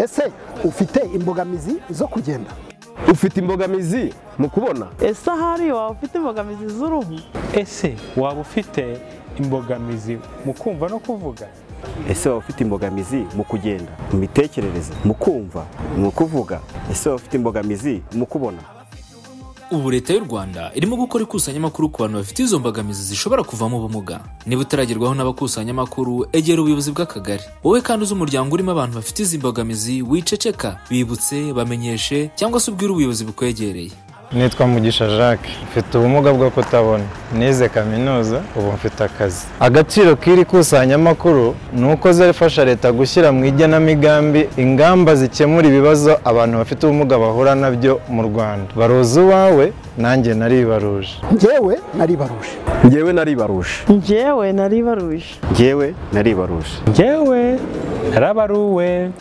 ese ufite imbogamizi zo kugenda? Ufite imbogamizi mu kubona? Ese ahari waba ufite imbogamizi z'uruhu? Ese waba ufite imbogamizi mu kumva no kuvuga? Ese waba ufite imbogamizi mu kugenda, mu mitekerereze, mu kumva, mu kuvuga? Ese waba ufite imbogamizi mu kubona? Ubu leta y'u Rwanda irimo gukora ikusanyamakuru ku bantu bafite izo mbogamizi zishobora kuvamo ubumuga. Niba utaragerwaho n'abakusanyamakuru, egera ubuyobozi bw'akagari. Wowe kandi uzi umuryango urimo abantu bafite izi mbogamizi, wiceceka, bibutse, bamenyeshe cyangwa se ubwire ubuyobozi bukwegereye. Nitwa Mugisha Jacques, mfite ubumuga bwo kutabona, nize kaminuza, ubu mfite akazi. Agaciro k'iri kusanyamakuru ni uko zifasha leta gushyira mu igenamigambi ingamba zikemura ibibazo abantu bafite ubumuga bahura nabyo mu Rwanda. Baruzi uwawe, nanjye naribaruje. Njyewe naribaruje. Njyewe naribaruje. Njyewe naribaruje. Njyewe naribaruje. Njyewe narabaruwe.